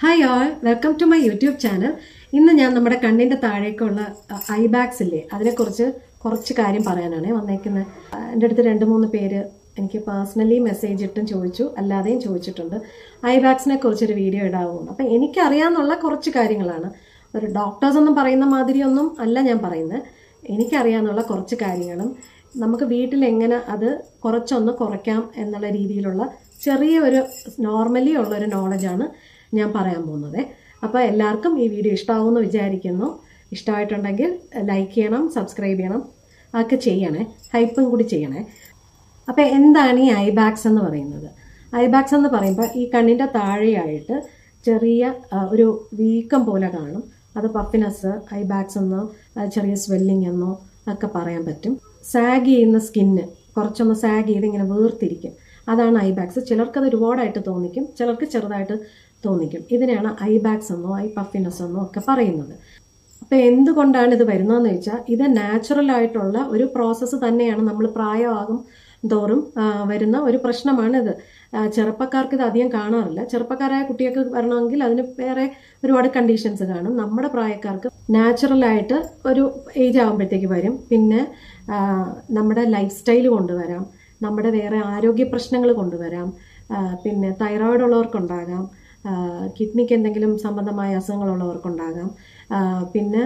Hi all, welcome to my YouTube channel. ഇന്ന് ഞാൻ നമ്മുടെ കണ്ണിൻ്റെ താഴേക്കുള്ള ഐ ബാഗ്സ് ഇല്ലേ, അതിനെക്കുറിച്ച് കുറച്ച് കാര്യം പറയാനാണ് വന്നേക്കുന്നത്. എൻ്റെ അടുത്ത് 2-3 പേര് എനിക്ക് പേഴ്സണലി മെസ്സേജ് ഇട്ടും ചോദിച്ചു, അല്ലാതെയും ചോദിച്ചിട്ടുണ്ട് ഐ ബാഗ്സിനെ കുറിച്ചൊരു വീഡിയോ ഇടാവുന്നു. അപ്പം എനിക്കറിയാമെന്നുള്ള കുറച്ച് കാര്യങ്ങളാണ്. ഒരു ഡോക്ടേഴ്സ് ഒന്നും പറയുന്ന മാതിരിയൊന്നും അല്ല ഞാൻ പറയുന്നത്. എനിക്കറിയാമെന്നുള്ള കുറച്ച് കാര്യങ്ങളും നമുക്ക് വീട്ടിൽ എങ്ങനെ അത് കുറച്ചൊന്ന് കുറയ്ക്കാം എന്നുള്ള രീതിയിലുള്ള ചെറിയൊരു നോർമലി ഉള്ളൊരു നോളജാണ് ഞാൻ പറയാൻ പോകുന്നത്. അപ്പോൾ എല്ലാവർക്കും ഈ വീഡിയോ ഇഷ്ടമാകുമെന്ന് വിചാരിക്കുന്നു. ഇഷ്ടമായിട്ടുണ്ടെങ്കിൽ ലൈക്ക് ചെയ്യണം, സബ്സ്ക്രൈബ് ചെയ്യണം, അതൊക്കെ ചെയ്യണേ, ഹൈപ്പും കൂടി ചെയ്യണേ. അപ്പോൾ എന്താണ് ഈ ഐ ബാഗ്സ് എന്ന് പറയുന്നത്? ഐ ബാഗ്സ് എന്ന് പറയുമ്പോൾ ഈ കണ്ണിൻ്റെ താഴെയായിട്ട് ചെറിയ ഒരു വീക്കം പോലെ കാണും. അത് പഫിനെസ്, ഐ ബാഗ്സ് എന്നോ ചെറിയ സ്വെല്ലിംഗ് എന്നോ ഒക്കെ പറയാൻ പറ്റും. സാഗ് ചെയ്യുന്ന സ്കിന്ന് കുറച്ചൊന്ന് സാഗ് ചെയ്ത് ഇങ്ങനെ വീർത്തിരിക്കും, അതാണ് ഐ ബാഗ്സ്. ചിലർക്കത് ഒരുപാടായിട്ട് തോന്നിക്കും, ചിലർക്ക് ചെറുതായിട്ട് തോന്നിക്കും. ഇതിനെയാണ് ഐ ബാഗ്സ് എന്നോ ഐ പഫിനെസ് എന്നോ ഒക്കെ പറയുന്നത്. അപ്പോൾ എന്തുകൊണ്ടാണ് ഇത് വരുന്നതെന്ന് വെച്ചാൽ ഇത് നാച്ചുറൽ ആയിട്ടുള്ള ഒരു പ്രോസസ്സ് തന്നെയാണ്. നമ്മൾ പ്രായമാകും തോറും വരുന്ന ഒരു പ്രശ്നമാണിത്. ചെറുപ്പക്കാർക്ക് ഇത് അധികം കാണാറില്ല. ചെറുപ്പക്കാരായ കുട്ടികൾക്ക് വരണമെങ്കിൽ അതിന് വേറെ ഒരുപാട് കണ്ടീഷൻസ് കാണും. നമ്മുടെ പ്രായക്കാർക്ക് നാച്ചുറലായിട്ട് ഒരു ഏജ് ആകുമ്പോഴത്തേക്ക് വരും. പിന്നെ നമ്മുടെ ലൈഫ് സ്റ്റൈൽ കൊണ്ടുവരാം, നമ്മുടെ വേറെ ആരോഗ്യ പ്രശ്നങ്ങൾ കൊണ്ടുവരാം. പിന്നെ തൈറോയിഡ് ഉള്ളവർക്കുണ്ടാകാം, കിഡ്നിക്ക് എന്തെങ്കിലും സംബന്ധമായ അസുഖങ്ങളുള്ളവർക്കുണ്ടാകാം. പിന്നെ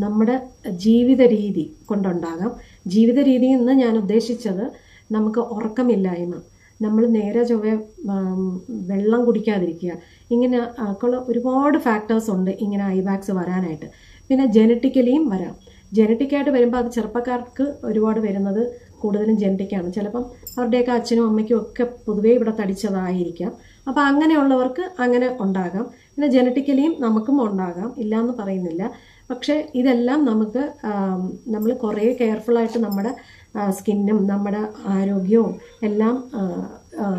നമ്മുടെ ജീവിത രീതി കൊണ്ടുണ്ടാകാം. ജീവിത രീതി എന്ന് ഞാൻ ഉദ്ദേശിച്ചത് നമുക്ക് ഉറക്കമില്ലായ്മ, നമ്മൾ നേരെ ചൊവ്വെ വെള്ളം കുടിക്കാതിരിക്കുക, ഇങ്ങനെ ഒക്കെയുള്ള ഒരുപാട് ഫാക്ടേഴ്സ് ഉണ്ട് ഇങ്ങനെ ഐ ബാഗ്സ് വരാനായിട്ട്. പിന്നെ ജനറ്റിക്കലിയും വരാം. ജനറ്റിക്കായിട്ട് വരുമ്പോൾ അത് ചെറുപ്പക്കാർക്ക് ഒരുപാട് വരുന്നത് കൂടുതലും ജനറ്റിക്കാണ്. ചിലപ്പം അവരുടെയൊക്കെ അച്ഛനും അമ്മയ്ക്കും ഒക്കെ പൊതുവേ ഇവിടെ തടിച്ചതായിരിക്കാം. അപ്പോൾ അങ്ങനെയുള്ളവർക്ക് അങ്ങനെ ഉണ്ടാകാം. പിന്നെ ജനറ്റിക്കലിയും നമുക്കും ഉണ്ടാകാം, ഇല്ലയെന്ന് പറയുന്നില്ല. പക്ഷേ ഇതെല്ലാം നമുക്ക് നമ്മൾ കുറേ കെയർഫുള്ളായിട്ട് നമ്മുടെ സ്കിന്നും നമ്മുടെ ആരോഗ്യവും എല്ലാം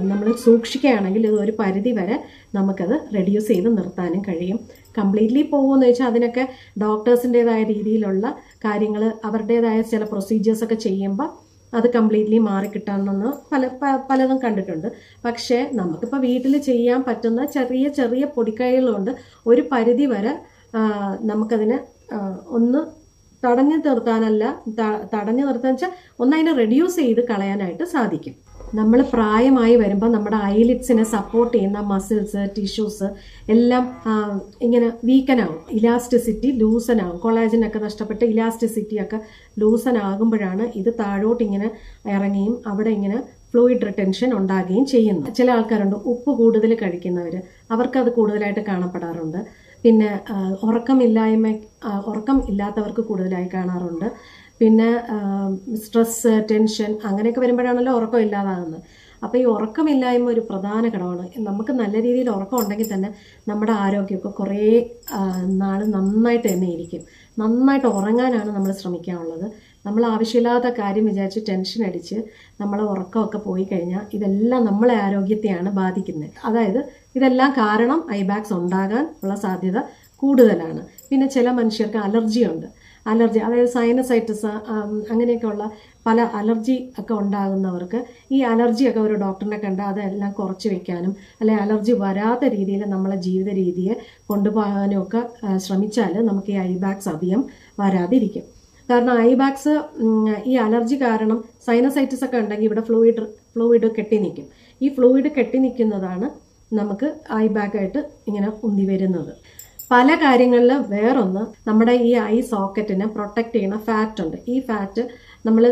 നമ്മൾ സൂക്ഷിക്കുകയാണെങ്കിൽ ഇത് ഒരു പരിധി വരെ നമുക്കത് റെഡ്യൂസ് ചെയ്ത് നിർത്താനും കഴിയും. കംപ്ലീറ്റ്ലി പോകുമെന്ന് വെച്ചാൽ അതിനൊക്കെ ഡോക്ടേഴ്സിൻ്റെതായ രീതിയിലുള്ള കാര്യങ്ങൾ, അവരുടേതായ ചില പ്രൊസീജിയേഴ്സൊക്കെ ചെയ്യുമ്പോൾ അത് കംപ്ലീറ്റ്ലി മാറിക്കിട്ടാമെന്ന് പലതും കണ്ടിട്ടുണ്ട്. പക്ഷേ നമുക്കിപ്പോൾ വീട്ടിൽ ചെയ്യാൻ പറ്റുന്ന ചെറിയ ചെറിയ പൊടിക്കൈകളുണ്ട് ഒരു പരിധി വരെ നമുക്കതിനെ ഒന്ന് തടഞ്ഞു നിർത്താനല്ല, തടഞ്ഞു നിർത്താന്ന് വെച്ചാൽ ഒന്നതിനെ റെഡ്യൂസ് ചെയ്ത് കളയാനായിട്ട് സാധിക്കും. നമ്മൾ പ്രായമായി വരുമ്പോൾ നമ്മുടെ ഐലിഡ്സിനെ സപ്പോർട്ട് ചെയ്യുന്ന മസിൽസ്, ടിഷ്യൂസ് എല്ലാം ഇങ്ങനെ വീക്കനാകും. ഇലാസ്റ്റിസിറ്റി ലൂസനാകും. കൊളാജനൊക്കെ നഷ്ടപ്പെട്ട് ഇലാസ്റ്റിസിറ്റി ഒക്കെ ലൂസനാകുമ്പോഴാണ് ഇത് താഴോട്ട് ഇങ്ങനെ ഇറങ്ങിയും അവിടെ ഇങ്ങനെ ഫ്ലൂയിഡ് റിട്ടൻഷൻ ഉണ്ടാകുകയും ചെയ്യുന്നു. ചില ആൾക്കാരുണ്ട് ഉപ്പ് കൂടുതൽ കഴിക്കുന്നവർ, അവർക്കത് കൂടുതലായിട്ട് കാണപ്പെടാറുണ്ട്. പിന്നെ ഉറക്കം ഇല്ലാത്തവർക്ക് കൂടുതലായി കാണാറുണ്ട്. പിന്നെ സ്ട്രെസ്, ടെൻഷൻ അങ്ങനെയൊക്കെ വരുമ്പോഴാണല്ലോ ഉറക്കം ഇല്ലാതാകുന്നത്. അപ്പോൾ ഈ ഉറക്കമില്ലായ്മ ഒരു പ്രധാന ഘടകമാണ്. നമുക്ക് നല്ല രീതിയിൽ ഉറക്കം ഉണ്ടെങ്കിൽ തന്നെ നമ്മുടെ ആരോഗ്യമൊക്കെ കുറേ നാൾ നന്നായിട്ട് തന്നെ ഇരിക്കും. നന്നായിട്ട് ഉറങ്ങാനാണ് നമ്മൾ ശ്രമിക്കാനുള്ളത്. നമ്മൾ ആവശ്യമില്ലാത്ത കാര്യം വിചാരിച്ച് ടെൻഷൻ അടിച്ച് നമ്മളെ ഉറക്കമൊക്കെ പോയി കഴിഞ്ഞാൽ ഇതെല്ലാം നമ്മളെ ആരോഗ്യത്തെയാണ് ബാധിക്കുന്നത്. അതായത് ഇതെല്ലാം കാരണം ഐ ബാഗ്സ് ഉണ്ടാകാൻ ഉള്ള സാധ്യത കൂടുതലാണ്. പിന്നെ ചില മനുഷ്യർക്ക് അലർജിയുണ്ട്. അലർജി, അതായത് സൈനസൈറ്റിസ് അങ്ങനെയൊക്കെയുള്ള പല അലർജി ഒക്കെ ഉണ്ടാകുന്നവർക്ക് ഈ അലർജിയൊക്കെ ഒരു ഡോക്ടറിനെ കണ്ട് അതെല്ലാം കുറച്ച് വെക്കാനും അല്ലെങ്കിൽ അലർജി വരാത്ത രീതിയിൽ നമ്മളെ ജീവിത രീതിയെ കൊണ്ടുപോകാനും ഒക്കെ ശ്രമിച്ചാൽ നമുക്ക് ഈ ഐ ബാഗ്സ് അധികം വരാതിരിക്കും. കാരണം ഐ ബാഗ്സ് ഈ അലർജി കാരണം സൈനസൈറ്റിസ് ഒക്കെ ഉണ്ടെങ്കിൽ ഇവിടെ ഫ്ലൂയിഡ് കെട്ടി നിൽക്കും. ഈ ഫ്ലൂയിഡ് കെട്ടി നിൽക്കുന്നതാണ് നമുക്ക് ഐ ബാഗായിട്ട് ഇങ്ങനെ ഉന്തി വരുന്നത്. പല കാര്യങ്ങളിൽ വേറൊന്ന്, നമ്മുടെ ഈ ഐ സോക്കറ്റിനെ പ്രൊട്ടക്റ്റ് ചെയ്യുന്ന ഫാറ്റ് ഉണ്ട്. ഈ ഫാറ്റ് നമ്മൾ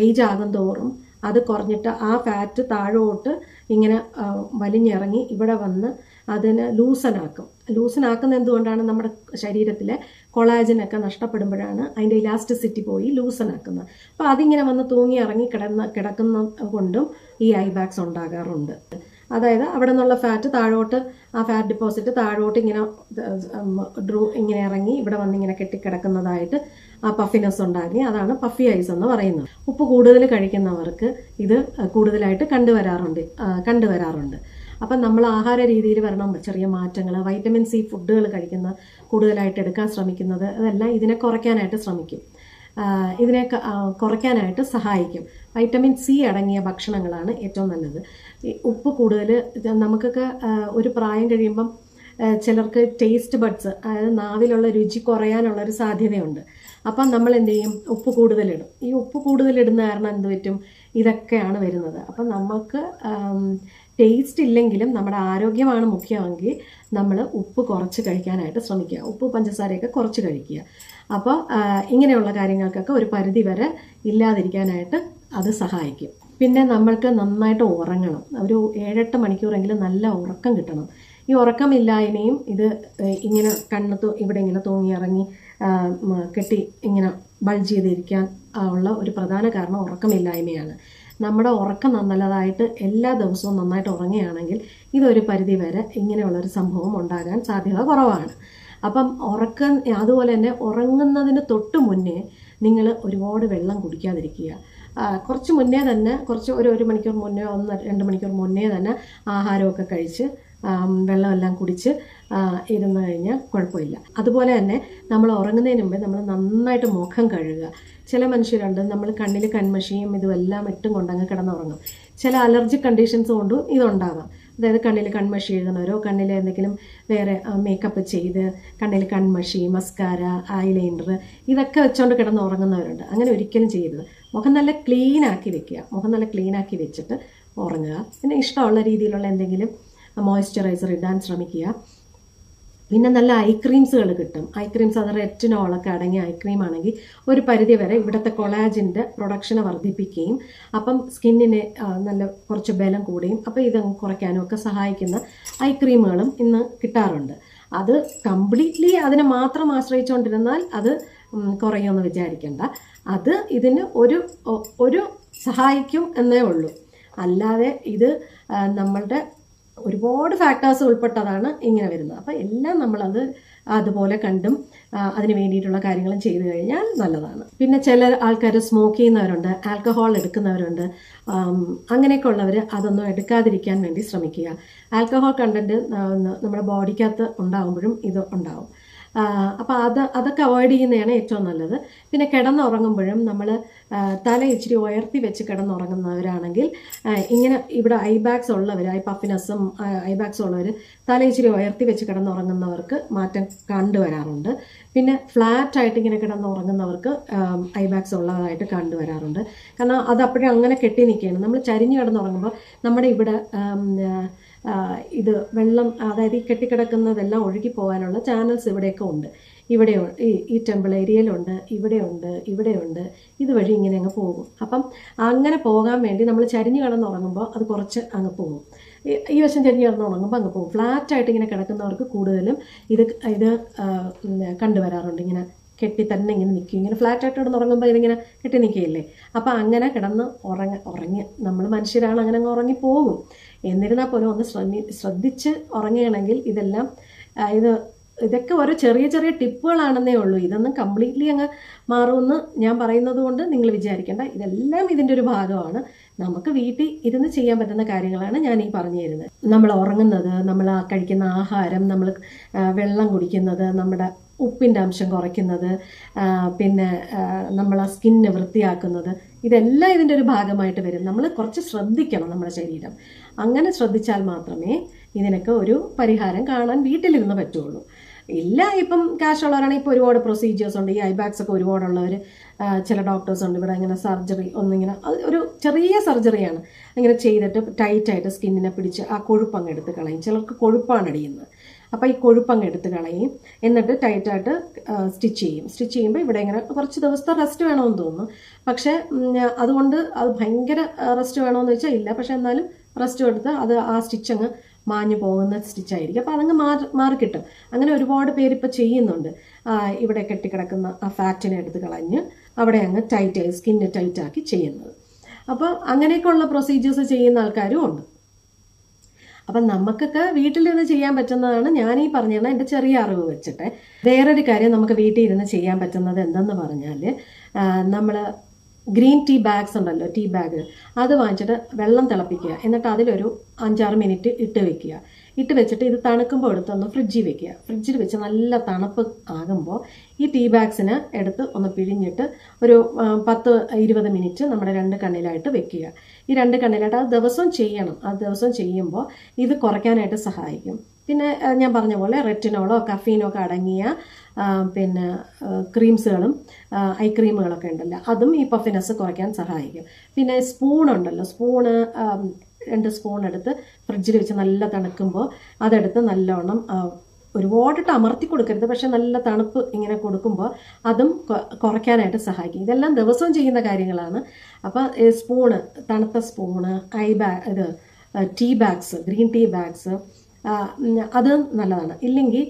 ഏജ് ആകും തോറും അത് കുറഞ്ഞിട്ട് ആ ഫാറ്റ് താഴോട്ട് ഇങ്ങനെ വലിഞ്ഞിറങ്ങി ഇവിടെ വന്ന് അതിനെ ലൂസനാക്കുന്ന എന്തുകൊണ്ടാണ്? നമ്മുടെ ശരീരത്തിലെ കൊളാജനൊക്കെ നഷ്ടപ്പെടുമ്പോഴാണ് അതിൻ്റെ ഇലാസ്റ്റിസിറ്റി പോയി ലൂസനാക്കുന്നത്. അപ്പോൾ അതിങ്ങനെ വന്ന് തൂങ്ങി ഇറങ്ങി കിടക്കുന്ന കൊണ്ടും ഈ ഐ ബാഗ്സ് ഉണ്ടാകാറുണ്ട്. അതായത് അവിടെ നിന്നുള്ള ഫാറ്റ് താഴോട്ട്, ആ ഫാറ്റ് ഡിപ്പോസിറ്റ് താഴോട്ട് ഇങ്ങനെ ഇറങ്ങി ഇവിടെ വന്ന് ഇങ്ങനെ കെട്ടിക്കിടക്കുന്നതായിട്ട് ആ പഫിനെസ് ഉണ്ടാക്കി, അതാണ് പഫി ഐസ് എന്ന് പറയുന്നത്. ഉപ്പ് കൂടുതൽ കഴിക്കുന്നവർക്ക് ഇത് കൂടുതലായിട്ട് കണ്ടുവരാറുണ്ട്. അപ്പം നമ്മൾ ആഹാര രീതിയിൽ വരണം ചെറിയ മാറ്റങ്ങൾ, വൈറ്റമിൻ സി ഫുഡുകൾ കഴിക്കുന്ന കൂടുതലായിട്ട് എടുക്കാൻ ശ്രമിക്കുന്നത്, അതെല്ലാം ഇതിനെ കുറയ്ക്കാനായിട്ട് ശ്രമിക്കും. ഇതിനെ കുറയ്ക്കാനായിട്ട് സഹായിക്കും. വൈറ്റമിൻ സി അടങ്ങിയ ഭക്ഷണങ്ങളാണ് ഏറ്റവും നല്ലത്. ഉപ്പ് കൂടുതൽ നമുക്കൊക്കെ ഒരു പ്രായം കഴിയുമ്പം ചിലർക്ക് ടേസ്റ്റ് ബഡ്സ്, അതായത് നാവിലുള്ള രുചി കുറയാനുള്ളൊരു സാധ്യതയുണ്ട്. അപ്പം നമ്മൾ എന്ത് ചെയ്യും? ഉപ്പ് കൂടുതലിടും. ഈ ഉപ്പ് കൂടുതലിടുന്ന കാരണം എന്ത് പറ്റും? ഇതൊക്കെയാണ് വരുന്നത്. അപ്പം നമുക്ക് ടേസ്റ്റ് ഇല്ലെങ്കിലും നമ്മുടെ ആരോഗ്യമാണ് മുഖ്യമെങ്കിൽ നമ്മൾ ഉപ്പ് കുറച്ച് കഴിക്കാനായിട്ട് ശ്രമിക്കുക. ഉപ്പ് പഞ്ചസാരയൊക്കെ കുറച്ച് കഴിക്കുക. അപ്പോൾ ഇങ്ങനെയുള്ള കാര്യങ്ങൾക്കൊക്കെ ഒരു പരിധി വരെ ഇല്ലാതിരിക്കാനായിട്ട് അത് സഹായിക്കും. പിന്നെ നമ്മൾക്ക് നന്നായിട്ട് ഉറങ്ങണം. ഒരു 7-8 മണിക്കൂറെങ്കിലും നല്ല ഉറക്കം കിട്ടണം. ഈ ഉറക്കമില്ലായ്മയും ഇത് ഇങ്ങനെ ഇവിടെ ഇങ്ങനെ തൂങ്ങിയിറങ്ങി കെട്ടി ഇങ്ങനെ ബൾജ് ചെയ്തിരിക്കാൻ ഉള്ള ഒരു പ്രധാന കാരണം ഉറക്കമില്ലായ്മയാണ്. നമ്മുടെ ഉറക്കം നല്ലതായിട്ട് എല്ലാ ദിവസവും നന്നായിട്ട് ഉറങ്ങുകയാണെങ്കിൽ ഇതൊരു പരിധി വരെ ഇങ്ങനെയുള്ളൊരു സംഭവം ഉണ്ടാകാൻ സാധ്യത കുറവാണ്. അപ്പം അതുപോലെ തന്നെ ഉറങ്ങുന്നതിന് തൊട്ട് മുന്നേ നിങ്ങൾ ഒരുപാട് വെള്ളം കുടിക്കാതിരിക്കുക. കുറച്ച് മുന്നേ തന്നെ, ഒരു മണിക്കൂർ മുന്നേ, 1-2 മണിക്കൂർ മുന്നേ തന്നെ ആഹാരമൊക്കെ കഴിച്ച് വെള്ളമെല്ലാം കുടിച്ച് ഇരുന്ന് കഴിഞ്ഞാൽ കുഴപ്പമില്ല. അതുപോലെ തന്നെ നമ്മൾ ഉറങ്ങുന്നതിന് മുമ്പേ നമ്മൾ നന്നായിട്ട് മുഖം കഴുകുക. ചില മനുഷ്യരുണ്ട്, നമ്മൾ കണ്ണിൽ കൺമഷിയും ഇതുമെല്ലാം ഇട്ടും കൊണ്ടങ്ങ് കിടന്നുറങ്ങും. ചില അലർജിക് കണ്ടീഷൻസ് കൊണ്ടും ഇതുണ്ടാകാം. അതായത് കണ്ണിൽ കൺമഷി എഴുതുന്നവരോ കണ്ണിൽ എന്തെങ്കിലും വേറെ മേക്കപ്പ് ചെയ്ത് കണ്ണിൽ കൺമഷി, മസ്കാര, ഐലൈനർ ഇതൊക്കെ വെച്ചുകൊണ്ട് കിടന്നുറങ്ങുന്നവരുണ്ട്. അങ്ങനെ ഒരിക്കലും ചെയ്യരുത്. മുഖം നല്ല ക്ലീൻ ആക്കി വെക്കുക. മുഖം നല്ല ക്ലീൻ ആക്കി വെച്ചിട്ട് ഉറങ്ങുക. പിന്നെ ഇഷ്ടമുള്ള രീതിയിലുള്ള എന്തെങ്കിലും മോയ്സ്ചറൈസർ ഇടാൻ ശ്രമിക്കുക. പിന്നെ നല്ല ഐ ക്രീംസുകൾ കിട്ടും. ഐ ക്രീംസ്, അത് റെറ്റിനോളൊക്കെ അടങ്ങിയ ഐ ക്രീം ആണെങ്കിൽ ഒരു പരിധി വരെ ഇവിടുത്തെ കൊളാജിൻ്റെ പ്രൊഡക്ഷനെ വർദ്ധിപ്പിക്കുകയും അപ്പം സ്കിന്നിന് നല്ല കുറച്ച് ബലം കൂടുകയും അപ്പോൾ ഇത് കുറയ്ക്കാനും ഒക്കെ സഹായിക്കുന്ന ഐ ക്രീമുകളും ഇന്ന് കിട്ടാറുണ്ട്. അത് കംപ്ലീറ്റ്ലി അതിനെ മാത്രം ആശ്രയിച്ചുകൊണ്ടിരുന്നാൽ അത് കുറയുമെന്ന് വിചാരിക്കേണ്ട. അത് ഇതിന് ഒരു സഹായിക്കും എന്നേ ഉള്ളൂ. അല്ലാതെ ഇത് നമ്മളുടെ ഒരുപാട് ഫാക്ടേഴ്സ് ഉൾപ്പെട്ടതാണ് ഇങ്ങനെ വരുന്നത്. അപ്പോൾ എല്ലാം നമ്മളത് അതുപോലെ കണ്ടും അതിന് വേണ്ടിയിട്ടുള്ള കാര്യങ്ങളും ചെയ്തു കഴിഞ്ഞാൽ നല്ലതാണ്. പിന്നെ ചില ആൾക്കാർ സ്മോക്ക് ചെയ്യുന്നവരുണ്ട്, ആൽക്കഹോൾ എടുക്കുന്നവരുണ്ട്. അങ്ങനെയൊക്കെ ഉള്ളവർ അതൊന്നും എടുക്കാതിരിക്കാൻ വേണ്ടി ശ്രമിക്കുക. ആൽക്കഹോൾ കണ്ടന്റ് നമ്മുടെ ബോഡിക്കകത്ത് ഉണ്ടാകുമ്പോഴും ഇത് ഉണ്ടാകും. അപ്പോൾ അതൊക്കെ അവോയ്ഡ് ചെയ്യുന്നതാണ് ഏറ്റവും നല്ലത്. പിന്നെ കിടന്നുറങ്ങുമ്പോഴും നമ്മൾ തല ഇച്ചിരി ഉയർത്തി വെച്ച് കിടന്നുറങ്ങുന്നവരാണെങ്കിൽ ഇങ്ങനെ ഇവിടെ ഐബാക്സ് ഉള്ളവർ, പഫിനസും ഐബാക്സും ഉള്ളവർ തല ഇച്ചിരി ഉയർത്തി വെച്ച് കിടന്നുറങ്ങുന്നവർക്ക് മാറ്റം കണ്ടുവരാറുണ്ട്. പിന്നെ ഫ്ലാറ്റ് ആയിട്ട് ഇങ്ങനെ കിടന്നുറങ്ങുന്നവർക്ക് ഐബാക്സ് ഉള്ളതായിട്ട് കണ്ടുവരാറുണ്ട്. കാരണം അത് അപ്പോഴും അങ്ങനെ കെട്ടി നിൽക്കുകയാണ്. നമ്മൾ ചരിഞ്ഞ് കിടന്നുറങ്ങുമ്പോൾ നമ്മുടെ ഇവിടെ ഇത് വെള്ളം, അതായത് ഈ കെട്ടിക്കിടക്കുന്നതെല്ലാം ഒഴുകി പോകാനുള്ള ചാനൽസ് ഇവിടെയൊക്കെ ഉണ്ട്. ഇവിടെ ഈ ടെമ്പിൾ ഏരിയയിലുണ്ട്, ഇവിടെയുണ്ട്. ഇതുവഴി ഇങ്ങനെ അങ്ങ് പോകും. അപ്പം അങ്ങനെ പോകാൻ വേണ്ടി നമ്മൾ ചരിഞ്ഞ് കിടന്നുറങ്ങുമ്പോൾ അത് കുറച്ച് അങ്ങ് പോകും. ഈ വശം ചരിഞ്ഞ് കിടന്നുറങ്ങുമ്പോൾ അങ്ങ് പോകും. ഫ്ലാറ്റായിട്ട് ഇങ്ങനെ കിടക്കുന്നവർക്ക് കൂടുതലും ഇത് കണ്ടുവരാറുണ്ട്. ഇങ്ങനെ കെട്ടി തന്നെ ഇങ്ങനെ നിൽക്കും. ഇങ്ങനെ ഫ്ലാറ്റായിട്ട് കിടന്നുറങ്ങുമ്പോൾ ഇതിങ്ങനെ കെട്ടി നിൽക്കുകയില്ലേ? അപ്പം അങ്ങനെ കിടന്ന് ഉറങ്ങി നമ്മൾ മനുഷ്യരാണ്, അങ്ങനെ അങ്ങ് ഉറങ്ങിപ്പോകും. എന്നിരുന്നാൽ പോലും ഒന്ന് ശ്രദ്ധിച്ച് ഉറങ്ങുകയാണെങ്കിൽ ഇതെല്ലാം ഇതൊക്കെ ഓരോ ചെറിയ ചെറിയ ടിപ്പുകളാണെന്നേ ഉള്ളൂ. ഇതൊന്നും കംപ്ലീറ്റ്ലി അങ്ങ് മാറുമെന്ന് ഞാൻ പറയുന്നത് കൊണ്ട് നിങ്ങൾ വിചാരിക്കേണ്ട. ഇതെല്ലാം ഇതിൻ്റെ ഒരു ഭാഗമാണ്. നമുക്ക് വീട്ടിൽ ഇരുന്ന് ചെയ്യാൻ പറ്റുന്ന കാര്യങ്ങളാണ് ഞാൻ ഈ പറഞ്ഞു തരുന്നത്. നമ്മൾ ഉറങ്ങുന്നത്, നമ്മൾ കഴിക്കുന്ന ആഹാരം, നമ്മൾ വെള്ളം കുടിക്കുന്നത്, നമ്മുടെ ഉപ്പിൻ്റെ അംശം കുറയ്ക്കുന്നത്, പിന്നെ നമ്മൾ സ്കിന്ന് വൃത്തിയാക്കുന്നത്, ഇതെല്ലാം ഇതിൻ്റെ ഒരു ഭാഗമായിട്ട് വരും. നമ്മൾ കുറച്ച് ശ്രദ്ധിക്കണം നമ്മുടെ ശരീരം. അങ്ങനെ ശ്രദ്ധിച്ചാൽ മാത്രമേ ഇതിനൊക്കെ ഒരു പരിഹാരം കാണാൻ വീട്ടിലിരുന്ന് പറ്റുള്ളൂ. ഇല്ല, ഇപ്പം കാശുള്ളവരാണെങ്കിൽ ഇപ്പോൾ ഒരുപാട് പ്രൊസീജിയേഴ്സ് ഉണ്ട്. ഈ ഐബാക്സ് ഒക്കെ ഒരുപാടുള്ളവർ, ചില ഡോക്ടേഴ്സ് ഉണ്ട് ഇവിടെ ഇങ്ങനെ സർജറി ഒന്നിങ്ങനെ, ഒരു ചെറിയ സർജറിയാണ്, ഇങ്ങനെ ചെയ്തിട്ട് ടൈറ്റായിട്ട് സ്കിന്നിനെ പിടിച്ച് ആ കൊഴുപ്പങ്ങ് എടുത്ത് കളയും. ചിലർക്ക് കൊഴുപ്പാണ് അടിയുന്നത്. അപ്പോൾ ഈ കൊഴുപ്പങ്ങ് എടുത്ത് കളയും, എന്നിട്ട് ടൈറ്റായിട്ട് സ്റ്റിച്ച് ചെയ്യും. സ്റ്റിച്ച് ചെയ്യുമ്പോൾ ഇവിടെ ഇങ്ങനെ കുറച്ച് ദിവസത്തെ റെസ്റ്റ് വേണമെന്ന് തോന്നുന്നു. പക്ഷേ അതുകൊണ്ട് അത് ഭയങ്കര റെസ്റ്റ് വേണമെന്ന് വെച്ചാൽ ഇല്ല. പക്ഷെ എന്നാലും റെസ്റ്റ് എടുത്ത് അത് ആ സ്റ്റിച്ച് അങ്ങ് മാഞ്ഞു പോകുന്ന സ്റ്റിച്ചായിരിക്കും. അപ്പോൾ അതങ്ങ് മാറിക്കിട്ടും. അങ്ങനെ ഒരുപാട് പേര് ഇപ്പോൾ ചെയ്യുന്നുണ്ട്. ഇവിടെ കെട്ടിക്കിടക്കുന്ന ആ ഫാറ്റിനെ എടുത്ത് കളഞ്ഞ് അവിടെ അങ്ങ് സ്കിന്ന് ടൈറ്റാക്കി ചെയ്യുന്നത്. അപ്പോൾ അങ്ങനെയൊക്കെയുള്ള പ്രൊസീജിയേഴ്സ് ചെയ്യുന്ന ആൾക്കാരും ഉണ്ട്. അപ്പം നമുക്കൊക്കെ വീട്ടിലിരുന്ന് ചെയ്യാൻ പറ്റുന്നതാണ് ഞാൻ ഈ പറഞ്ഞത്, എൻ്റെ ചെറിയ അറിവ് വെച്ചിട്ട്. വേറൊരു കാര്യം നമുക്ക് വീട്ടിൽ ഇരുന്ന് ചെയ്യാൻ പറ്റുന്നത് എന്തെന്ന് പറഞ്ഞാൽ, നമ്മൾ ഗ്രീൻ ടീ ബാഗ്സ് ഉണ്ടല്ലോ, ടീ ബാഗ്, അത് വാങ്ങിച്ചിട്ട് വെള്ളം തിളപ്പിക്കുക. എന്നിട്ട് അതിലൊരു 5-6 മിനിറ്റ് ഇട്ട് വെച്ചിട്ട് ഇത് തണുക്കുമ്പോൾ എടുത്തൊന്ന് ഫ്രിഡ്ജിൽ വെക്കുക. ഫ്രിഡ്ജിൽ വെച്ച് നല്ല തണുപ്പ് ആകുമ്പോൾ ഈ ടീ ബാഗ്സിന് എടുത്ത് ഒന്ന് പിഴിഞ്ഞിട്ട് ഒരു 10-20 മിനിറ്റ് നമ്മുടെ 2 കണ്ണിലായിട്ട് വെക്കുക. ഈ 2 കണ്ണിലായിട്ട് അത് ദിവസവും ചെയ്യണം. ആ ദിവസം ചെയ്യുമ്പോൾ ഇത് കുറയ്ക്കാനായിട്ട് സഹായിക്കും. പിന്നെ ഞാൻ പറഞ്ഞ പോലെ റെറ്റിനോളോ കഫീനോ ഒക്കെ അടങ്ങിയ പിന്നെ ക്രീംസുകളും ഐ ക്രീമുകളൊക്കെ ഉണ്ടല്ലോ, അതും ഈ പഫിനെസ് കുറയ്ക്കാൻ സഹായിക്കും. പിന്നെ സ്പൂൺ ഉണ്ടല്ലോ, സ്പൂണ് 2 സ്പൂൺ എടുത്ത് ഫ്രിഡ്ജിൽ വെച്ച് നല്ല തണുക്കുമ്പോൾ അതെടുത്ത് നല്ലോണം ഒരുപാടിട്ട് അമർത്തി കൊടുക്കരുത്, പക്ഷെ നല്ല തണുപ്പ് ഇങ്ങനെ കൊടുക്കുമ്പോൾ അതും കുറയ്ക്കാനായിട്ട് സഹായിക്കും. ഇതെല്ലാം ദിവസവും ചെയ്യുന്ന കാര്യങ്ങളാണ്. അപ്പോൾ സ്പൂണ്, തണുത്ത സ്പൂണ്, ഇത് tea bags, green tea bags, അത് നല്ലതാണ്. ഇല്ലെങ്കിൽ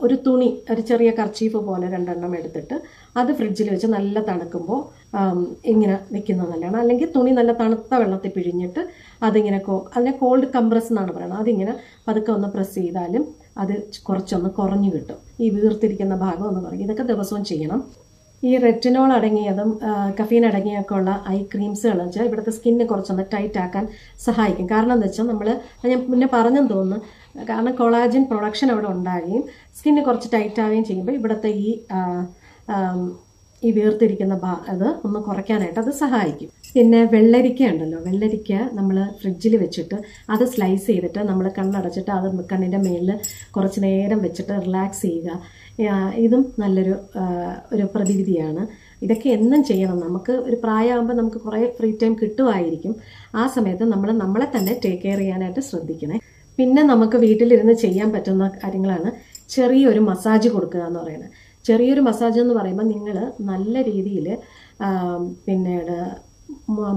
ഒരു തുണി, ഒരു ചെറിയ കർച്ചീഫ് പോലെ 2 എണ്ണം എടുത്തിട്ട് അത് ഫ്രിഡ്ജിൽ വെച്ച് നല്ല തണുക്കുമ്പോൾ ഇങ്ങനെ വെക്കുന്നത് നല്ലതാണ്. അല്ലെങ്കിൽ തുണി നല്ല തണുത്ത വെള്ളത്തിൽ പിഴിഞ്ഞിട്ട് അതിങ്ങനെ അതിനെ കോൾഡ് കംപ്രസ് എന്നാണ് പറയുന്നത്. അതിങ്ങനെ പതുക്കെ ഒന്ന് പ്രസ് ചെയ്താലും അത് കുറച്ചൊന്ന് കുറഞ്ഞു കിട്ടും, ഈ വീർത്തിരിക്കുന്ന ഭാഗം എന്ന് പറയും. ഇതൊക്കെ ദിവസവും ചെയ്യണം. ഈ റെറ്റിനോൾ അടങ്ങിയതും കഫീൻ അടങ്ങിയൊക്കെ ഉള്ള ഐ ക്രീംസുകൾ വെച്ചാൽ ഇവിടുത്തെ സ്കിന്ന് കുറച്ചൊന്ന് ടൈറ്റ് ആക്കാൻ സഹായിക്കും. കാരണം എന്താ വെച്ചാൽ ഞാൻ മുന്നേ പറഞ്ഞെന്ന് തോന്നുന്നു, കാരണം കൊളാജൻ പ്രൊഡക്ഷൻ അവിടെ ഉണ്ടാകുകയും സ്കിന്ന് കുറച്ച് ടൈറ്റ് ആവുകയും ചെയ്യുമ്പോൾ ഇവിടുത്തെ ഈ വീർത്തിരിക്കുന്ന അത് ഒന്ന് കുറയ്ക്കാനായിട്ട് അത് സഹായിക്കും. പിന്നെ വെള്ളരിക്ക ഉണ്ടല്ലോ, വെള്ളരിക്ക നമ്മൾ ഫ്രിഡ്ജിൽ വെച്ചിട്ട് അത് സ്ലൈസ് ചെയ്തിട്ട് നമ്മൾ കണ്ണടച്ചിട്ട് അത് കണ്ണിൻ്റെ മേലിൽ കുറച്ച് നേരം വെച്ചിട്ട് റിലാക്സ് ചെയ്യുക. ഇതും നല്ലൊരു പ്രതിവിധിയാണ്. ഇതൊക്കെ എന്നും ചെയ്യണം. നമുക്ക് ഒരു പ്രായമാകുമ്പോൾ നമുക്ക് കുറേ ഫ്രീ ടൈം കിട്ടുമായിരിക്കും. ആ സമയത്ത് നമ്മളെ തന്നെ ടേക്ക് കെയർ ചെയ്യാനായിട്ട് ശ്രദ്ധിക്കണേ. പിന്നെ നമുക്ക് വീട്ടിലിരുന്ന് ചെയ്യാൻ പറ്റുന്ന കാര്യങ്ങളാണ് ചെറിയൊരു മസാജ് കൊടുക്കുക എന്ന് പറയുന്നത്. ചെറിയൊരു മസാജ് എന്ന് പറയുമ്പോൾ നിങ്ങൾ നല്ല രീതിയിൽ പിന്നീട്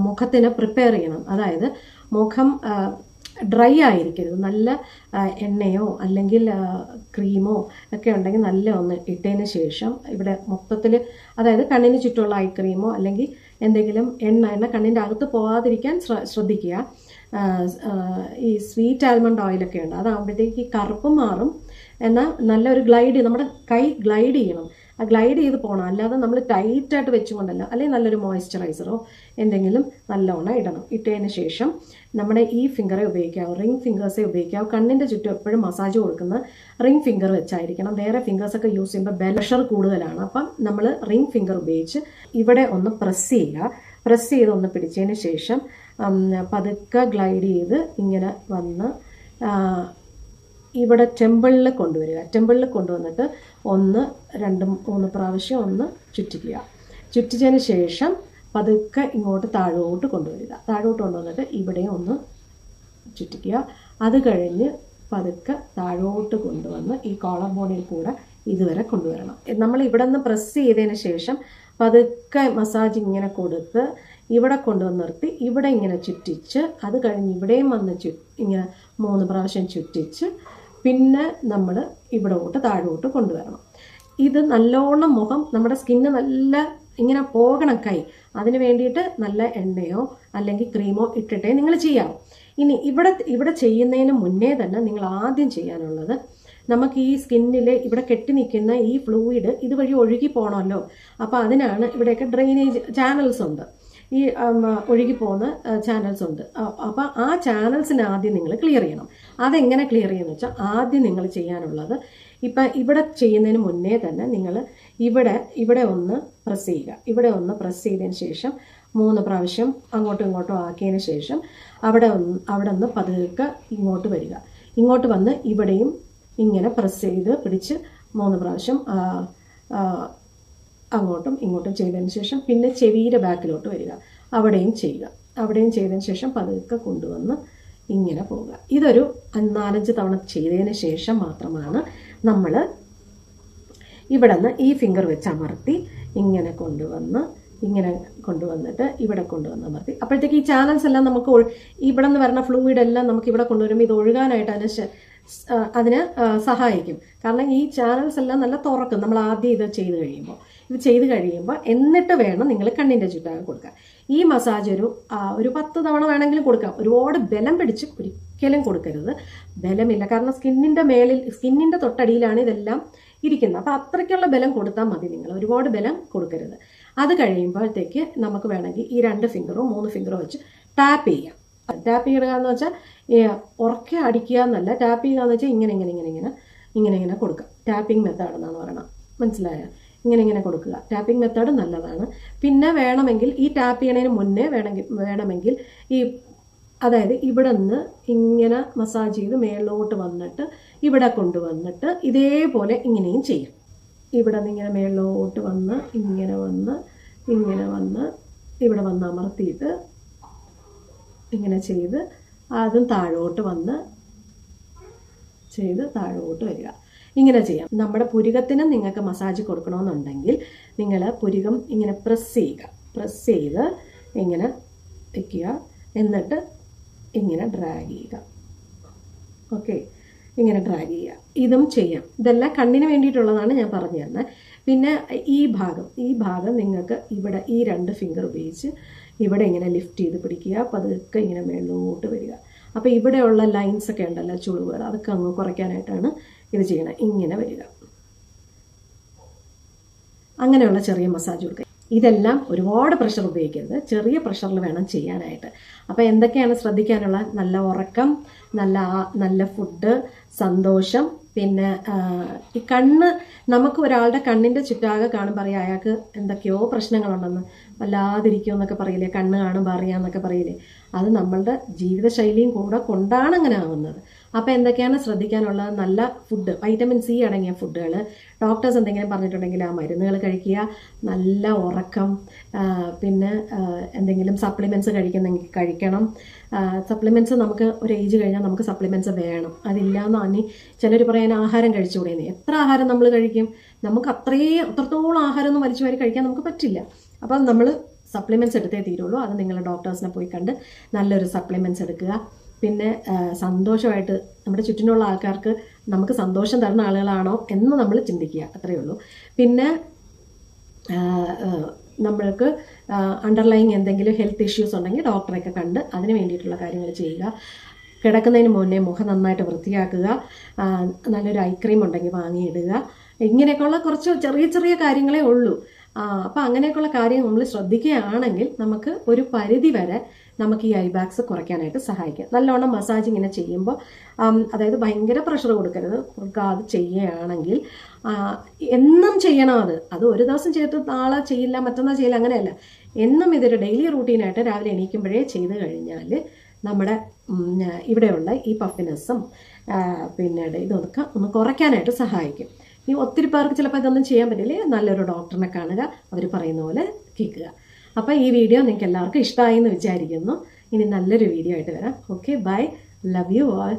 മുഖത്തിനെ പ്രിപ്പയർ ചെയ്യണം. അതായത് മുഖം ഡ്രൈ ആയിരിക്കരുത്. നല്ല എണ്ണയോ അല്ലെങ്കിൽ ക്രീമോ ഒക്കെ ഉണ്ടെങ്കിൽ നല്ല ഒന്ന് ഇട്ടതിന് ശേഷം ഇവിടെ മൊത്തത്തിൽ, അതായത് കണ്ണിന് ചുറ്റുമുള്ള ഐ ക്രീമോ അല്ലെങ്കിൽ എന്തെങ്കിലും എണ്ണ കണ്ണിൻ്റെ അകത്ത് പോകാതിരിക്കാൻ ശ്രദ്ധിക്കുക. ഈ സ്വീറ്റ് ആൽമണ്ട് ഓയിലൊക്കെ ഉണ്ട്, അതാകുമ്പോഴത്തേക്ക് ഈ കറുപ്പ് മാറും. എന്നാൽ നല്ലൊരു നമ്മുടെ കൈ ഗ്ലൈഡ് ചെയ്യണം. ആ ഗ്ലൈഡ് ചെയ്ത് പോകണം, അല്ലാതെ നമ്മൾ ടൈറ്റായിട്ട് വെച്ചുകൊണ്ടല്ല. അല്ലെങ്കിൽ നല്ലൊരു മോയ്സ്ചറൈസറോ എന്തെങ്കിലും നല്ലോണം ഇടണം. ഇട്ടതിന് ശേഷം നമ്മുടെ ഈ ഫിംഗറെ ഉപയോഗിക്കാവൂ, റിംഗ് ഫിംഗേഴ്സേ ഉപയോഗിക്കാവൂ. കണ്ണിൻ്റെ ചുറ്റും എപ്പോഴും മസാജ് കൊടുക്കുന്ന റിംഗ് ഫിംഗർ വെച്ചായിരിക്കണം. വേറെ ഫിംഗേഴ്സൊക്കെ യൂസ് ചെയ്യുമ്പോൾ പ്രഷർ കൂടുതലാണ്. അപ്പം നമ്മൾ റിംഗ് ഫിംഗർ ഉപയോഗിച്ച് ഇവിടെ ഒന്ന് പ്രസ് ചെയ്യുക. പ്രസ് ചെയ്ത് ഒന്ന് പിടിച്ചതിന് ശേഷം പതുക്കെ ഗ്ലൈഡ് ചെയ്ത് ഇങ്ങനെ വന്ന് ഇവിടെ ടെമ്പിളിൽ കൊണ്ടുവരിക. ടെമ്പിളിൽ കൊണ്ടുവന്നിട്ട് 1, 2, 3 പ്രാവശ്യം ഒന്ന് ചുറ്റിക്കുക. ചുറ്റിച്ചതിന് ശേഷം പതുക്കെ ഇങ്ങോട്ട് താഴോട്ട് കൊണ്ടുവരിക. താഴോട്ട് കൊണ്ടുവന്നിട്ട് ഇവിടെയും ഒന്ന് ചുറ്റിക്കുക. അത് കഴിഞ്ഞ് പതുക്കെ താഴോട്ട് കൊണ്ടുവന്ന് ഈ കോളർ ബോണിൽ കൂടെ ഇതുവരെ കൊണ്ടുവരണം. നമ്മൾ ഇവിടെ നിന്ന് പ്രസ് ചെയ്തതിന് ശേഷം പതുക്കെ മസാജ് ഇങ്ങനെ കൊടുത്ത് ഇവിടെ കൊണ്ടുവന്ന് നിർത്തി ഇവിടെ ഇങ്ങനെ ചുറ്റിച്ച്, അത് കഴിഞ്ഞ് ഇവിടെയും വന്ന് ഇങ്ങനെ 3 പ്രാവശ്യം ചുറ്റിച്ച് പിന്നെ നമ്മൾ ഇവിടോട്ട് താഴോട്ട് കൊണ്ടുവരണം. ഇത് നല്ലോണം മുഖം, നമ്മുടെ സ്കിന്ന് നല്ല ഇങ്ങനെ പോകണം കൈ. അതിന് വേണ്ടിയിട്ട് നല്ല എണ്ണയോ അല്ലെങ്കിൽ ക്രീമോ ഇട്ടിട്ടേ നിങ്ങൾ ചെയ്യാവൂ. ഇനി ഇവിടെ ചെയ്യുന്നതിന് മുന്നേ തന്നെ നിങ്ങൾ ആദ്യം ചെയ്യാനുള്ളത്, നമുക്ക് ഈ സ്കിന്നിൽ ഇവിടെ കെട്ടി നിൽക്കുന്ന ഈ ഫ്ലൂയിഡ് ഇതുവഴി ഒഴുകി പോകണമല്ലോ. അപ്പോൾ അതിനാണ് ഇവിടെയൊക്കെ ഡ്രെയിനേജ് ചാനൽസ് ഉണ്ട്, ഈ ഒഴുകിപ്പോകുന്ന ചാനൽസ് ഉണ്ട്. അപ്പോൾ ആ ചാനൽസിനെ ആദ്യം നിങ്ങൾ ക്ലിയർ ചെയ്യണം. അതെങ്ങനെ ക്ലിയർ ചെയ്യുമെന്ന് വെച്ചാൽ ആദ്യം നിങ്ങൾ ചെയ്യാനുള്ളത്, ഇപ്പം ഇവിടെ ചെയ്യുന്നതിന് മുന്നേ തന്നെ നിങ്ങൾ ഇവിടെ ഒന്ന് പ്രസ് ചെയ്യുക. ഇവിടെ ഒന്ന് പ്രസ് ചെയ്തതിന് ശേഷം 3 പ്രാവശ്യം അങ്ങോട്ടും ഇങ്ങോട്ടും ആക്കിയതിന് ശേഷം അവിടെ നിന്ന് പതുക്കെ ഇങ്ങോട്ട് വരിക. ഇങ്ങോട്ട് വന്ന് ഇവിടെയും ഇങ്ങനെ പ്രസ് ചെയ്ത് പിടിച്ച് 3 പ്രാവശ്യം അങ്ങോട്ടും ഇങ്ങോട്ടും ചെയ്തതിന് ശേഷം പിന്നെ ചെവിയുടെ ബാക്കിലോട്ട് വരിക. അവിടെയും ചെയ്യുക. അവിടെയും ചെയ്തതിന് ശേഷം പതുക്കെ കൊണ്ടുവന്ന് ഇങ്ങനെ പോവുക. ഇതൊരു 4-5 തവണ ചെയ്തതിന് ശേഷം മാത്രമാണ് നമ്മൾ ഇവിടെ നിന്ന് ഈ ഫിംഗർ വെച്ച് അമർത്തി ഇങ്ങനെ കൊണ്ടുവന്നിട്ട് ഇവിടെ കൊണ്ടുവന്ന് അമർത്തി. അപ്പോഴത്തേക്ക് ഈ ചാനൽസ് എല്ലാം നമുക്ക് ഇവിടെ നിന്ന് വരുന്ന ഫ്ലൂയിഡ് എല്ലാം നമുക്ക് ഇവിടെ കൊണ്ടുവരുമ്പോൾ ഇത് ഒഴുകാനായിട്ട് അതിന് സഹായിക്കും. കാരണം ഈ ചാനൽസ് എല്ലാം നല്ല തുറക്കും നമ്മൾ ആദ്യം ഇത് ചെയ്ത് കഴിയുമ്പോൾ എന്നിട്ട് വേണം നിങ്ങൾ കണ്ണിൻ്റെ ചുറ്റാകെ കൊടുക്കാൻ. ഈ മസാജ് ഒരു 10 തവണ വേണമെങ്കിലും കൊടുക്കാം. ഒരുപാട് ബലം പിടിച്ച് ഒരിക്കലും കൊടുക്കരുത്. ബലമില്ല, കാരണം സ്കിന്നിൻ്റെ തൊട്ടടിയിലാണ് ഇതെല്ലാം ഇരിക്കുന്നത്. അപ്പോൾ അത്രയ്ക്കുള്ള ബലം കൊടുത്താൽ മതി. നിങ്ങൾ ഒരുപാട് ബലം കൊടുക്കരുത്. അത് കഴിയുമ്പോഴത്തേക്ക് നമുക്ക് വേണമെങ്കിൽ ഈ 2 ഫിംഗറോ 3 ഫിംഗറോ വെച്ച് ടാപ്പ് ചെയ്യാം. ടാപ്പ് ചെയ്യുക എന്ന് വെച്ചാൽ ഉറക്കെ അടിക്കുക എന്നല്ല, ടാപ്പ് ചെയ്യുക എന്ന് വെച്ചാൽ ഇങ്ങനെ കൊടുക്കുക. ടാപ്പിംഗ് മെത്തേഡ് എന്നാണ് പറയണത്, മനസ്സിലായോ? ഇങ്ങനെ കൊടുക്കുക. ടാപ്പിംഗ് മെത്തേഡ് നല്ലതാണ്. പിന്നെ വേണമെങ്കിൽ ഈ ടാപ്പ് ചെയ്യണതിന് മുന്നേ വേണമെങ്കിൽ അതായത് ഇവിടെ നിന്ന് ഇങ്ങനെ മസാജ് ചെയ്ത് മേളിലോട്ട് വന്നിട്ട് ഇവിടെ കൊണ്ടുവന്നിട്ട് ഇതേപോലെ ഇങ്ങനെയും ചെയ്യും. ഇവിടെ നിന്ന് ഇങ്ങനെ മേളിലോട്ട് വന്ന് ഇങ്ങനെ വന്ന് ഇവിടെ വന്ന് അമർത്തിയിട്ട് ഇങ്ങനെ ചെയ്ത് അതും താഴോട്ട് വന്ന് ചെയ്ത് താഴോട്ട് വരിക. ഇങ്ങനെ ചെയ്യാം. നമ്മുടെ പുരികത്തിന് നിങ്ങൾക്ക് മസാജ് കൊടുക്കണമെന്നുണ്ടെങ്കിൽ നിങ്ങൾ പുരികം ഇങ്ങനെ പ്രസ് ചെയ്ത് ഇങ്ങനെ വയ്ക്കുക, എന്നിട്ട് ഇങ്ങനെ ഡ്രാഗ് ചെയ്യുക. ഓക്കെ, ഇങ്ങനെ ഡ്രാഗ് ചെയ്യുക. ഇതും ചെയ്യാം. ഇതെല്ലാം കണ്ണിന് വേണ്ടിയിട്ടുള്ളതാണ് ഞാൻ പറഞ്ഞു തരുന്നത്. പിന്നെ ഈ ഭാഗം നിങ്ങൾക്ക് ഇവിടെ ഈ 2 ഫിംഗർ ഉപയോഗിച്ച് ഇവിടെ ഇങ്ങനെ ലിഫ്റ്റ് ചെയ്ത് പിടിക്കുക. അപ്പോൾ അതൊക്കെ ഇങ്ങനെ മേലോട്ട് വരിക. അപ്പോൾ ഇവിടെയുള്ള ലൈൻസ് ഒക്കെ ഉണ്ടല്ലോ, ചുളിവുകൾ, അതൊക്കെ അങ്ങ് കുറയ്ക്കാനായിട്ടാണ് ഇത് ചെയ്യണം. ഇങ്ങനെ വരിക. അങ്ങനെയുള്ള ചെറിയ മസാജ് കൊടുക്കുക. ഇതെല്ലാം ഒരുപാട് പ്രഷർ ഉപയോഗിക്കരുത്, ചെറിയ പ്രഷറിൽ വേണം ചെയ്യാനായിട്ട്. അപ്പോൾ എന്തൊക്കെയാണ് ശ്രദ്ധിക്കാനുള്ള? നല്ല ഉറക്കം, നല്ല ഫുഡ്, സന്തോഷം. പിന്നെ ഈ കണ്ണ്, നമുക്ക് ഒരാളുടെ കണ്ണിൻ്റെ ചുറ്റാകെ കാണുമ്പോൾ അറിയാം അയാൾക്ക് എന്തൊക്കെയോ പ്രശ്നങ്ങളുണ്ടെന്ന്, വല്ലാതിരിക്കുമെന്നൊക്കെ പറയില്ലേ, കണ്ണ് കാണുമ്പോൾ അറിയാമെന്നൊക്കെ പറയില്ലേ. അത് നമ്മളുടെ ജീവിതശൈലിയും കൂടെ കൊണ്ടാണ് അങ്ങനെ ആവുന്നത്. അപ്പോൾ എന്തൊക്കെയാണ് ശ്രദ്ധിക്കാനുള്ളത്? നല്ല ഫുഡ്, വൈറ്റമിൻ സി അടങ്ങിയ ഫുഡുകൾ, ഡോക്ടേഴ്സ് എന്തെങ്കിലും പറഞ്ഞിട്ടുണ്ടെങ്കിൽ ആ മരുന്നുകൾ കഴിക്കുക, നല്ല ഉറക്കം, പിന്നെ എന്തെങ്കിലും സപ്ലിമെൻറ്റ്സ് കഴിക്കുന്നെങ്കിൽ കഴിക്കണം. സപ്ലിമെൻറ്റ്സ് നമുക്ക് ഒരു ഏജ് കഴിഞ്ഞാൽ നമുക്ക് സപ്ലിമെൻറ്റ്സ് വേണം. അതില്ലാന്ന് ചിലർ പറയാൻ ആഹാരം കഴിച്ചുകൂടെയെന്ന്. എത്ര ആഹാരം നമ്മൾ കഴിക്കും? നമുക്ക് അത്രത്തോളം ആഹാരമൊന്നും വലിച്ചു വാരി കഴിക്കാൻ നമുക്ക് പറ്റില്ല. അപ്പം നമ്മൾ സപ്ലിമെൻറ്റ്സ് എടുത്തേ തീരുള്ളൂ. അത് നിങ്ങൾ ഡോക്ടേഴ്സിനെ പോയി കണ്ട് നല്ലൊരു സപ്ലിമെൻറ്റ്സ് എടുക്കുക. പിന്നെ സന്തോഷമായിട്ട് നമ്മുടെ ചുറ്റിനുള്ള ആൾക്കാർക്ക് നമുക്ക് സന്തോഷം തരുന്ന ആളുകളാണോ എന്ന് നമ്മൾ ചിന്തിക്കുക, അത്രയേ ഉള്ളൂ. പിന്നെ നമ്മൾക്ക് അണ്ടർലൈങ് എന്തെങ്കിലും ഹെൽത്ത് ഇഷ്യൂസ് ഉണ്ടെങ്കിൽ ഡോക്ടറെയൊക്കെ കണ്ട് അതിന് വേണ്ടിയിട്ടുള്ള കാര്യങ്ങൾ ചെയ്യുക. കിടക്കുന്നതിന് മുന്നേ മുഖം നന്നായിട്ട് വൃത്തിയാക്കുക, നല്ലൊരു ഐ ക്രീം ഉണ്ടെങ്കിൽ വാങ്ങിയിടുക. ഇങ്ങനെയൊക്കെയുള്ള കുറച്ച് ചെറിയ ചെറിയ കാര്യങ്ങളേ ഉള്ളൂ. അപ്പം അങ്ങനെയൊക്കെയുള്ള കാര്യം നമ്മൾ ശ്രദ്ധിക്കുകയാണെങ്കിൽ നമുക്ക് ഒരു പരിധി വരെ നമുക്ക് ഈ ഐ ബാഗ്സ് കുറയ്ക്കാനായിട്ട് സഹായിക്കും. നല്ലോണം മസാജ് ഇങ്ങനെ ചെയ്യുമ്പോൾ, അതായത് ഭയങ്കര പ്രഷർ കൊടുക്കാതെ ചെയ്യുകയാണെങ്കിൽ എന്നും ചെയ്യണം. അത് ഒരു ദിവസം ചെയ്തിട്ട് നാളെ ചെയ്യില്ല, മറ്റന്നാൾ ചെയ്യില്ല, അങ്ങനെയല്ല. എന്നും ഇതൊരു ഡെയിലി റൂട്ടീനായിട്ട് രാവിലെ എണീക്കുമ്പോഴേ ചെയ്ത് കഴിഞ്ഞാൽ നമ്മുടെ ഇവിടെയുള്ള ഈ പഫിനെസ്സും പിന്നെ ഇതൊക്കെ ഒന്ന് കുറയ്ക്കാനായിട്ട് സഹായിക്കും. ഈ ഒത്തിരി പേർക്ക് ചിലപ്പോൾ ഇതൊന്നും ചെയ്യാൻ പറ്റില്ലേ, നല്ലൊരു ഡോക്ടറിനെ കാണുക, അവർ പറയുന്ന പോലെ കേൾക്കുക. അപ്പോൾ ഈ വീഡിയോ നിങ്ങൾക്ക് എല്ലാവർക്കും ഇഷ്ടമായി എന്ന് വിചാരിക്കുന്നു. ഇനി നല്ലൊരു വീഡിയോ ആയിട്ട് വരാം. Okay, bye, love you all.